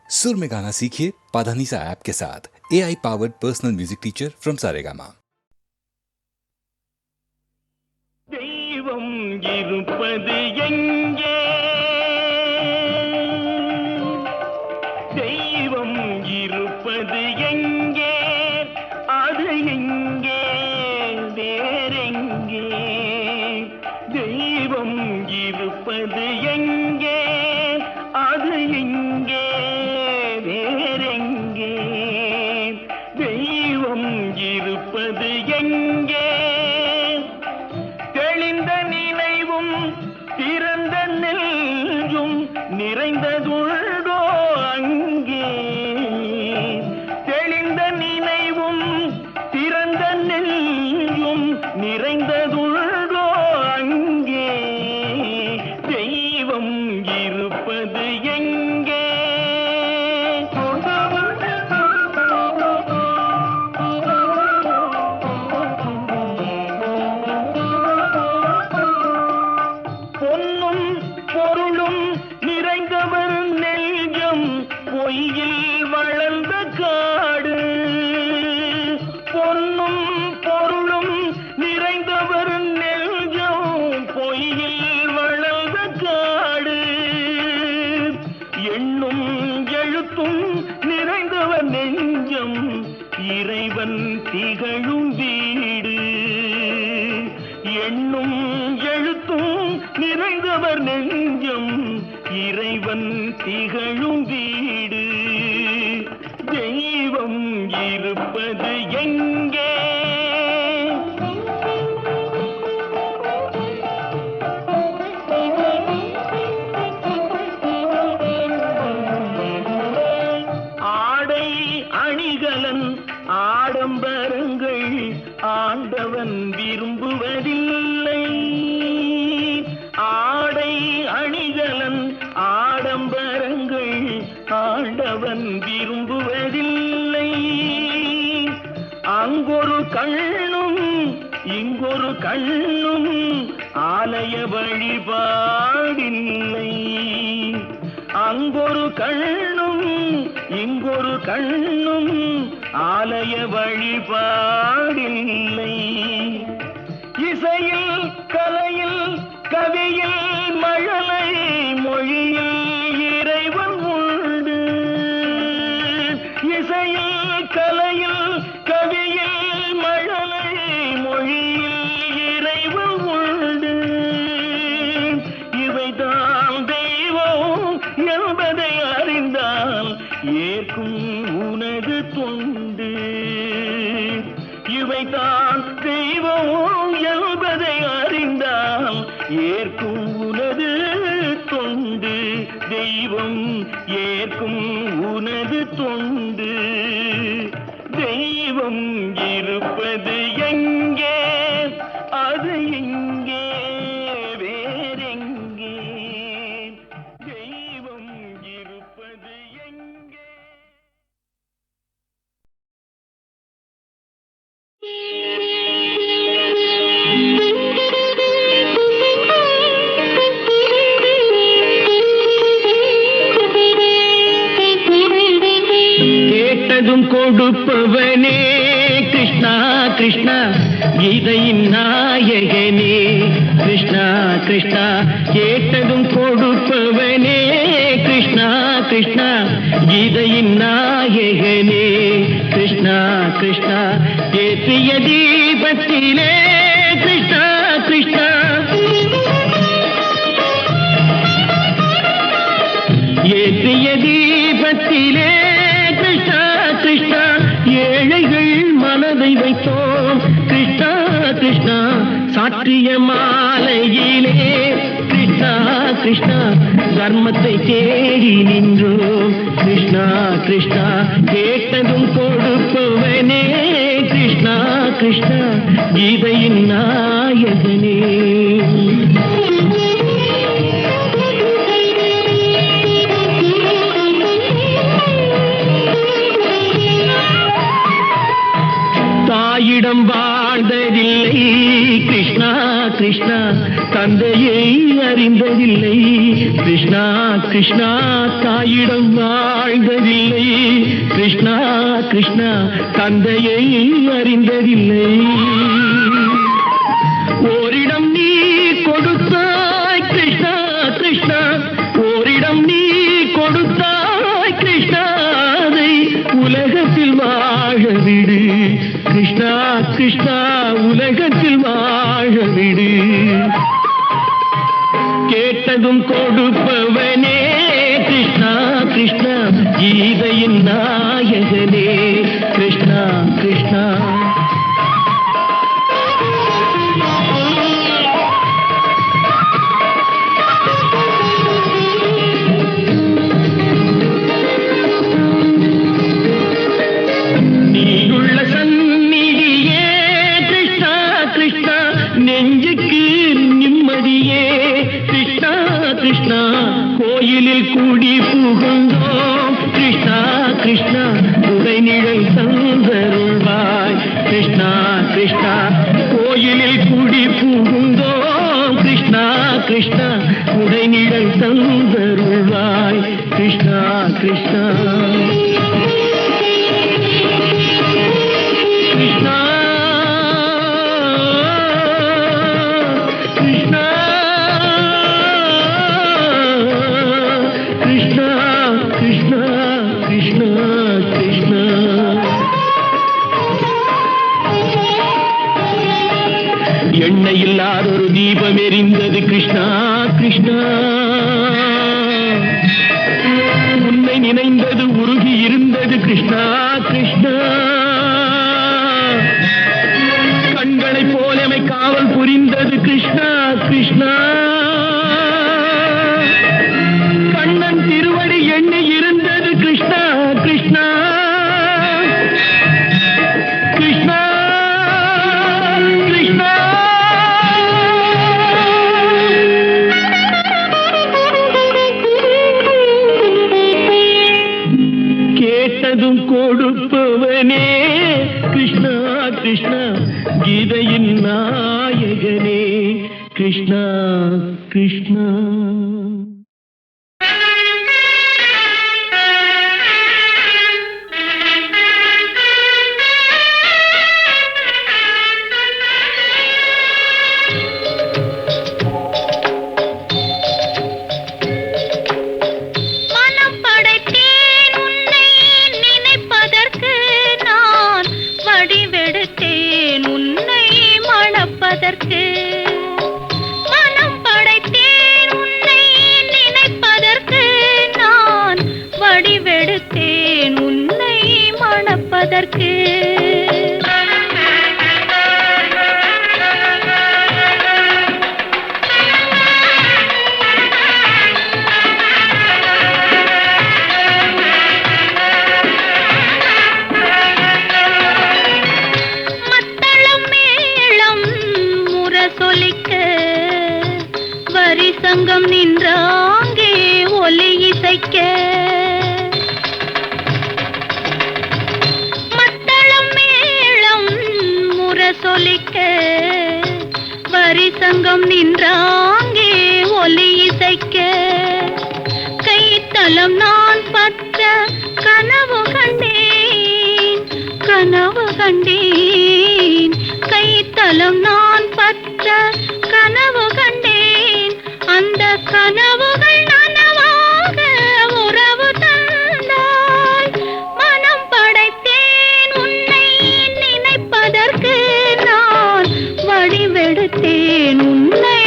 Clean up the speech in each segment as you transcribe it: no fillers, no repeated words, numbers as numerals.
सुर में गाना सीखिए पाधानीसा ऐप के साथ। AI powered personal music teacher from Saregama. தெய்வம் இருப்பது எங்கே? தெய்வம் இருப்பது எங்கே? அது எங்கே? வேறெங்கே? தெய்வம் இருப்பது எங்கே? அது எங்கே? வேறெங்கே? தெய்வம் இருப்பது எங்கே? தெளிந்த நினைவும் திறந்த நெஞ்சும் நிறைந்ததுள்ளோ அங்கே? தெளிந்த நினைவும் திறந்த நெஞ்சும் நிறைந்ததுள்ளோ அங்கே? தெய்வம் இருப்பது எங்கே? பொன்னும் பொருளும் நிறைந்தவர் நெஞ்சம் பொய்யில் வளர்ந்த காடு. பொன்னும் பொருளும் நிறைந்தவர் நெஞ்சம் பொய்யில் வளர்ந்த காடு. எண்ணும் எழுத்தும் நிறைந்தவர் நெஞ்சம் இறைவன் திகழும் வீடு. எண்ணும் எழுத்தும் நிறைந்தவர் நெஞ்சம் இறைவன் திகழும் வீடு. தெய்வம் இருப்பது எங்கே? ஆடை அணிகலன் ஆடம்பரங்கள் ஆண்டவன் விரும்புவதில்லை. ஆடை அணிகலன் ஆடம்பரங்கள் ஆண்டவன் விரும்புவதில்லை. அங்கொரு கண்ணும் இங்கொரு கண்ணும் ஆலய வழிபாடில்லை. அங்கொரு கண்ணும் இங்கொரு கண்ணும் ஆலய வழிபாடில்லை. இசையில் கலையில் கவியில் மழலை மொழியில் இறைவன் உண்டு. இசையில் கலையில் கவியில் மழலை மொழியில் இறைவன் உண்டு. இவைதான் தெய்வம் என்பதை அறிந்தால் ஏற்கும் உனது தொண்டு. இவைதான் தெய்வம் என்பதை அறிந்தால் ஏற்கும் உனது தொண்டு. தெய்வம் ஏற்கும் உனது தொண்டு. தெய்வம் இருப்பது எங்கே? அது எங்கே? வேறெங்கே? தெய்வம் இருப்பது எங்கே? கேட்டதும் கொடுப்பவனே கிருஷ்ணா கிருஷ்ணா கீதையின் நாயகனே கிருஷ்ணா கிருஷ்ணா. கேட்டதும் கொடுப்பவனே கிருஷ்ணா கிருஷ்ணா கீதையின் நாயகனே கிருஷ்ணா கிருஷ்ணா. ஏற்றிய தீபத்திலே கிருஷ்ணா கிருஷ்ணா. ஏற்றிய தீபத்திலே கிருஷ்ணா கிருஷ்ணா. ஏழைகள் மனதை வைத்தோம் கிருஷ்ணா கிருஷ்ணா. சாற்றிய மாலையிலே கிருஷ்ணா கிருஷ்ணா. தர்மத்தை தேடி நின்றோம் கிருஷ்ணா கிருஷ்ணா. கேட்டதும் கொடுப்பவனே கிருஷ்ணா கிருஷ்ணா கீதையின் நாயகனே. தாயிடம் வாழ்ந்ததில்லை கிருஷ்ணா கிருஷ்ணா. தந்தையை அறிந்ததில்லை. கிருஷ்ணா கிருஷ்ணா தாயிடம் வாழ்ந்ததில்லை. கிருஷ்ணா கிருஷ்ணா தந்தையை அறிந்ததில்லை. ஓரிடம் நீ கொடுத்தாய் கிருஷ்ணா கிருஷ்ணா, ஓரிடம் நீ கொடுத்தாய் கிருஷ்ணா, அதை உலகத்தில் வாழ விடு. கிருஷ்ணா கிருஷ்ணா உலகத்தில் வாழ விடு. கேட்டதும் கொடுப்பவனே கிருஷ்ணா கிருஷ்ணா, கீதையின் நாயகனே கிருஷ்ணா கிருஷ்ணா. நெஞ்சுக்கு நிம்மதியே கிருஷ்ணா கிருஷ்ணா, கோயிலில் கூடி புகுந்தோம் கிருஷ்ணா கிருஷ்ணா, உடைநிழல் தந்தருள்வாய் கிருஷ்ணா கிருஷ்ணா, கோயிலில் கூடி புகுந்தோம் கிருஷ்ணா கிருஷ்ணா, உடைநிழல் தந்தருள்வாய் கிருஷ்ணா கிருஷ்ணா. கிருஷ்ணா எண்ணெய் இல்லாதொரு தீபம் எரிந்தது கிருஷ்ணா கிருஷ்ணா, உன்னை நினைந்தது உருகி இருந்தது கிருஷ்ணா கிருஷ்ணா, கண்களை போலமை காவல் புரிந்தது கிருஷ்ணா கிருஷ்ணா, கண்ணன் திருவடி எண்ணெய் இருந்தது கிருஷ்ணா கிருஷ்ணா கிருஷ்ணா கிருஷ்ணா. கேட்டதும் கொடுப்பவனே கிருஷ்ணா கிருஷ்ணா, கீதையின் நாயகனே கிருஷ்ணா கிருஷ்ணா. மனம் படைத்தேன் உன்னை நினைப்பதற்கு, நான் வடிவெடுத்தேன் உன்னை மணப்பதற்கு. சங்கம் நின்றாங்கே ஒலி இசைக்க, மத்தளம் மேளம் முரசொலிக்க, வரிசங்கம் நின்றாங்கே ஒலி இசைக்க, கைத்தலம் நான் பற்ற கனவு கண்டேன் கனவு கண்டேன், கைத்தலம் நான் பற்ற கனவு கண்டேன், அந்த கனவுகள் நனவாக உறவு தந்தாய். மனம் படைத்தேன் உன்னை நினைப்பதற்கு, நான் வடிவெடுத்தேன் உன்னை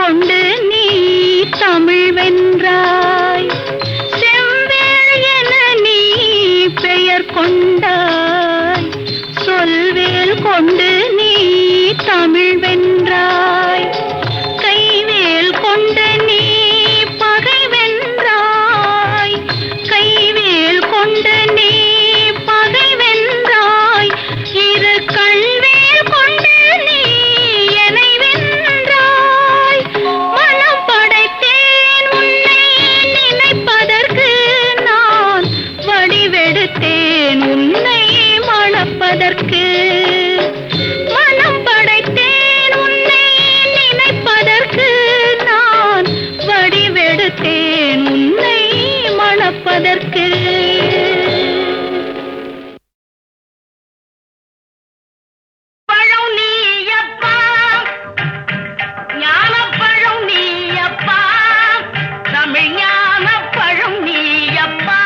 கொண்டு நீ தமிழ் வென்றாய். செவ்வேள் என நீ பெயர் கொண்டாய். சொல்வேல் கொண்டு நீ தமிழ் வென்றாய். கைவேல் கொண்டு நீ பகை வென்றாய். கைவேல் கொண்டு நீ பகை வென்றாய். இரு கள்வேல் கொண்டு நீ என்னை வென்றாய். மனம் படைத்தேன் உன்னை நினைப்பதற்கு, நான் வடிவெடுத்தேன் உன்னை மணப்பதற்கு. மனம் படைத்தேன் உன்னை நினைப்பதற்கு, நான் வடிவெடுத்தேன் உன்னை மணப்பதற்கு. பழம் நீயப்பா, ஞானப்பழம் நீயப்பா, தமிழ் ஞானப்பழம் நீயப்பா.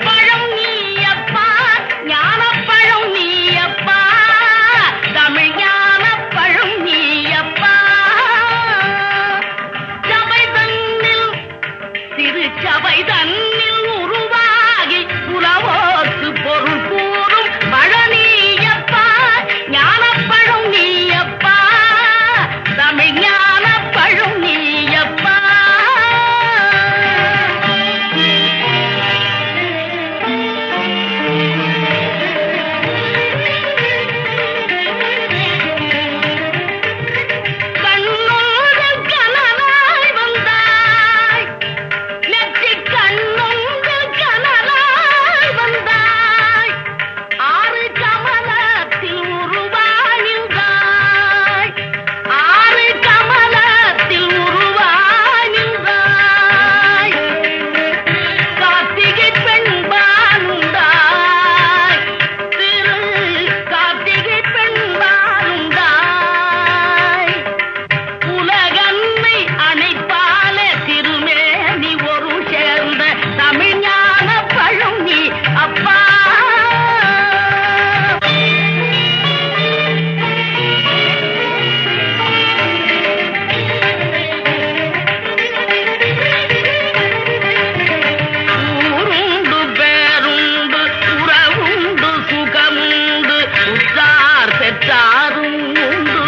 பழம் நீயப்பா, ஞானப்பழம் நீயப்பா, தமிழ் ஞானப்பழம் நீயப்பா. சபை தன்னில், சிறு சபை தன்னில் உருவாகி உறவோர்க்கு பொருள் கூறும் பழனியப்பா, ஞானப்பழம் நீயப்பா, தமிழ் ஞானப்பழம் நீயப்பா. கண்ணோடு கனலாய் வந்தாய், நெற்றிக் கண்ணோடு கனலாய் வந்தாய். ஆறு கமலத்தில் உருவானின்றாய். ஆறு கமலத்தில் உருவானின்றாய். கார்த்திகை பெண்பானுண்டாய். திரு கார்த்திகை பெண்பானுண்டாய். உலகன்னை அணைப்பால திருமேனி ஒரு சேர்ந்த தமிழ் ஞானப்பழம் நீ அப்பா. ஊருண்டு பேருண்டு உறவுண்டு சுகமுண்டு உற்றார் பெற்றாரும் உண்டு.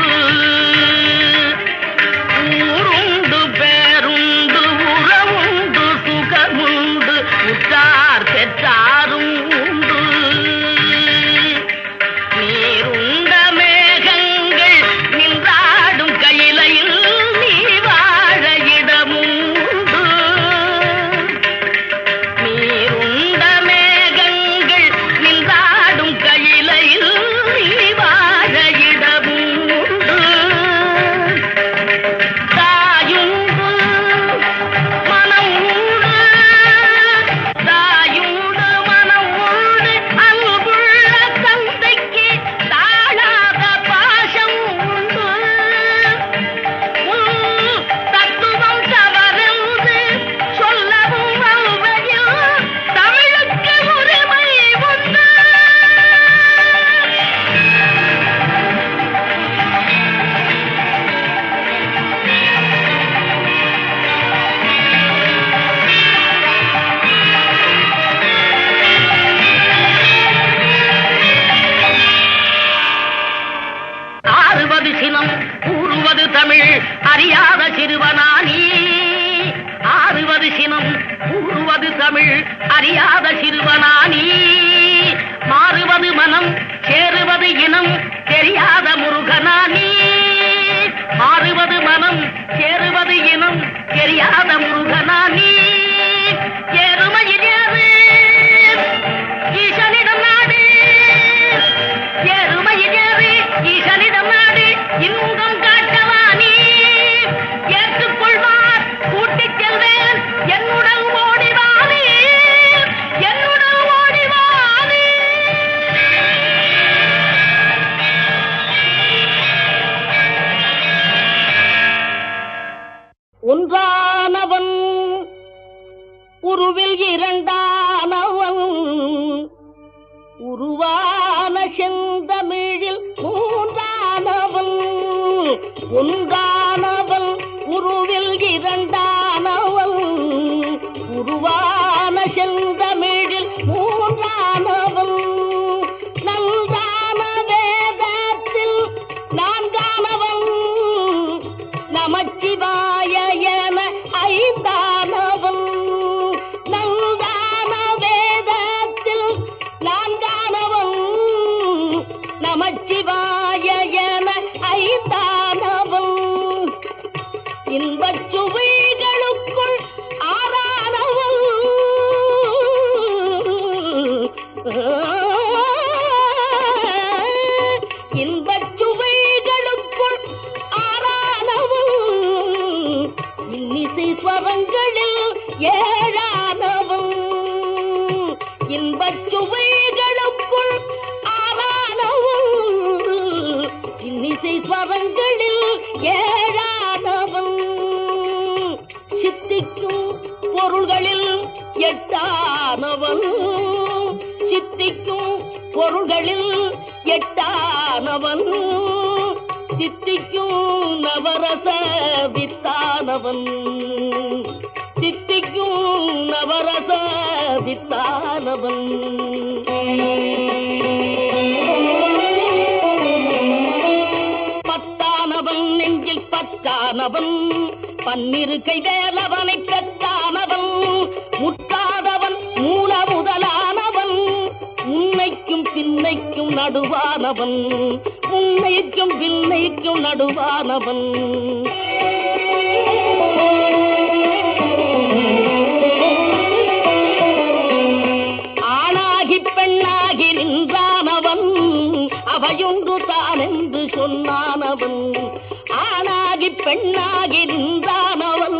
ஊருண்டு பேருண்டு உறவுண்டு சுகமுண்டு உற்றார் பெற்றாரும் உண்டு. நீருண்ட மேகங்கள் நின்றாடும் கையிலையில் நீ வாழ இடமும் உண்டு. நீருண்ட மேகங்கள் நின்றாடும் கையிலையில் நீ வாழ இடமும் உண்டு. தாயுண்டு மனம் உண்டு, தாயுண்டு மனம் உண்டு. அன்புள்ள தந்தைக்கு தாழாத பாசம் உண்டு. தத்துவம் தவறென்று சொல்லவும் அல்வையில் தமிழுக்கு உரிமை உண்டு. ஆறுவது சினம், கூறுவது தமிழ், அறியாத சிறுவனானி. ஆறுவது சினம், கூறுவது தமிழ், அறியாத சிறுவனானி. மாறுவது மனம், சேருவது இனம், தெரியாத முருகனானி. மாறுவது மனம், சேருவது இனம், தெரியாத முருகனானி. எருமையில் ஏறு, ஈசனிடம் நாடு. எருமையில் ஏறு, ஈசனிடம் நாடு. இன்பம் காட்டவானி ஏற்றுக்கொள்வார், கூட்டிச் செல்வேன் என்னுடன் ஓடிவானி, என்னுடன் ஓடிவானி. ஒன்றானவன் உருவில் இரண்டானவன், உருவான செந்தமிழில் மூன்றானவன். ஒன்றானவன் உருவில் இரண்டானவன் உருவான செந்தமிழில் மூன்றானவன் நன்றான வேதத்தில் நான்கானவன் நமச்சிவாய என ஐந்தானவன் நன்றான வேதத்தில் நான்கானவன் நமச்சிவாய என ஐந்தானவன் இன்பச் சுவைகளுக்குள் ஆறானவன் இன்பச் சுவைகளுக்குள் ஆறானவன் இன்னிசை ஸ்வரங்களில் ஏழானவன் இன்பச் சுவைகளுக்குள் ஆறானவன் இன்னிசை ஸ்வரங்களில் ஏழானவன் சித்திக்கும் பொருள்களில் எட்டானவன் சித்திக்கும் பொருள்களில் எட்டானவன் சித்திக்கும் நவரச வித்தானவன் சித்திக்கும் நவரச வித்தானவன் பத்தானவன் நெஞ்சில் பத்தானவன் பன்னிரு கை வேலவனை பெற்றானவன் முற்றாதவன் மூல முதலானவன் உன்னைக்கும் பின்னைக்கும் நடுவானவன் உன்னைக்கும் பின்னைக்கும் நடுவானவன் ஆணாகி பெண்ணாகி நின்றானவன் அவையொன்று தான் என்று சொன்னானவன் ஆணாகி பெண்ணாகி நின்றானவன்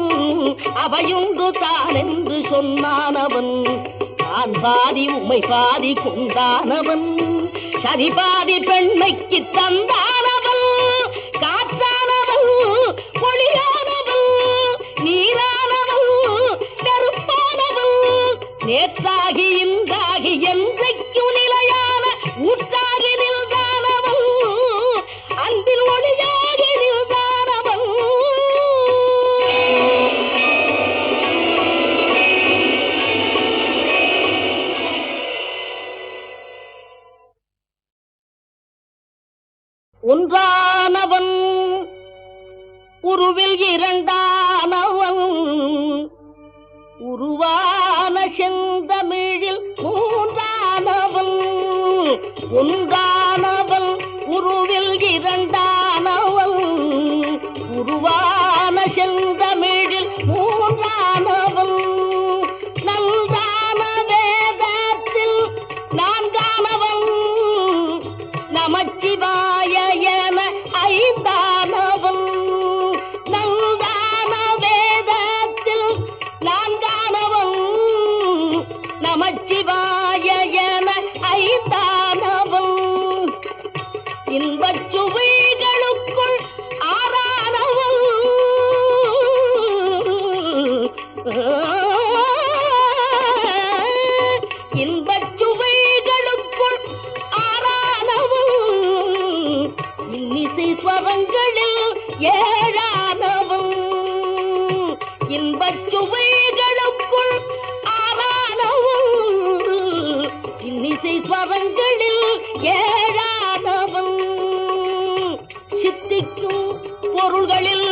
அவையொன்று தான் என்று சொன்னானவன் நான் பாதி உமை பாதி கொண்டானவன் சரி பாதி பெண்மைக்கு தந்தானவன் காற்றானவன் ஒளியானவன் நீரானவன் கருப்பானவன் நேற்றாகி இன்றாகி என்றைக்கும் நிலையான ஊற்றாகி நின்றானவன் அன்பில் ஒளியாகி நின்றானவன் ஒன்றானவன் உருவில் இரண்டானவன் உருவான செந்தமிழில் மூன்றானவன் ஒன்றானவன் உருவில் இரண்டானவன் உருவான செந்தமிழில் மூன்றானவன் நன்றான வேதத்தில் நான்கானவன் நமச்சிவாய என ஐந்தானவன் நன்றான வேதத்தில் நான்கானவன் நமச்சிவாய என ஐந்தானவன் இன்பச் சுவைகளுக்குள் ஆறானவன் இன்பச் சுவைகளுக்குள் ஆறானவன் இன்னிசை ஸ்வரங்களில் ஏழானவன் இன்பச் சுவைகளுக்குள் ஆறானவன் இன்னிசை ஸ்வரங்களில் ஏழானவன் சித்திக்கும் பொருள்களில்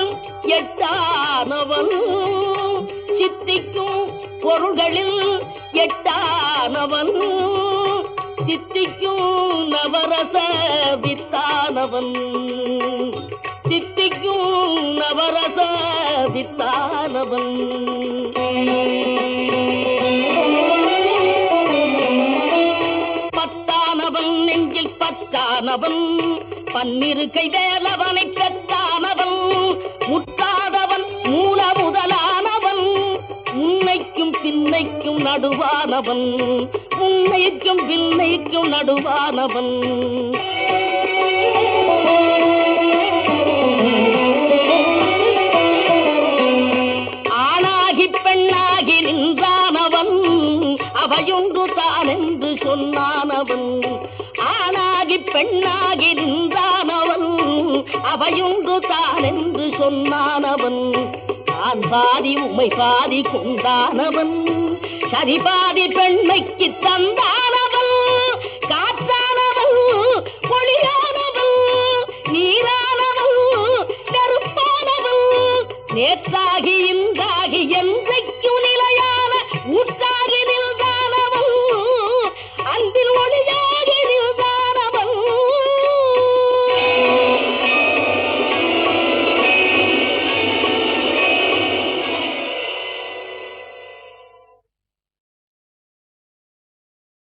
எட்டானவன் சித்திக்கும் பொருள்களில் எட்டானவன் சித்திக்கும் நவரச வித்தானவன் சித்திக்கும் நவரச வித்தானவன் பத்தானவன் நெஞ்சில் பத்தானவன் பன்னிரு கை வேலவனை பெற்றானவன் முற்றாதவன் மூல முதலானவன் உன்னைக்கும் பின்னைக்கும் நடுவானவன் உன்னைக்கும் பின்னைக்கும் நடுவானவன் ஆணாகி பெண்ணாகி நின்றானவன் அவையொன்று தான் என்று சொன்னானவன் ஆணாகி பெண்ணாகி நின்றானவன் அவையொன்று தான் நான் என்று சொன்னானவன் நான் பாதி உமை பாதி கொண்டானவன் சரி பாதி பெண்மைக்கு தந்தானவன் காற்றானவன் ஒளியானவன் நீரானவன் நெருப்பானவன் நேற்றாகி இன்றாகி என்றைக்கும் நிலையான ஊற்ற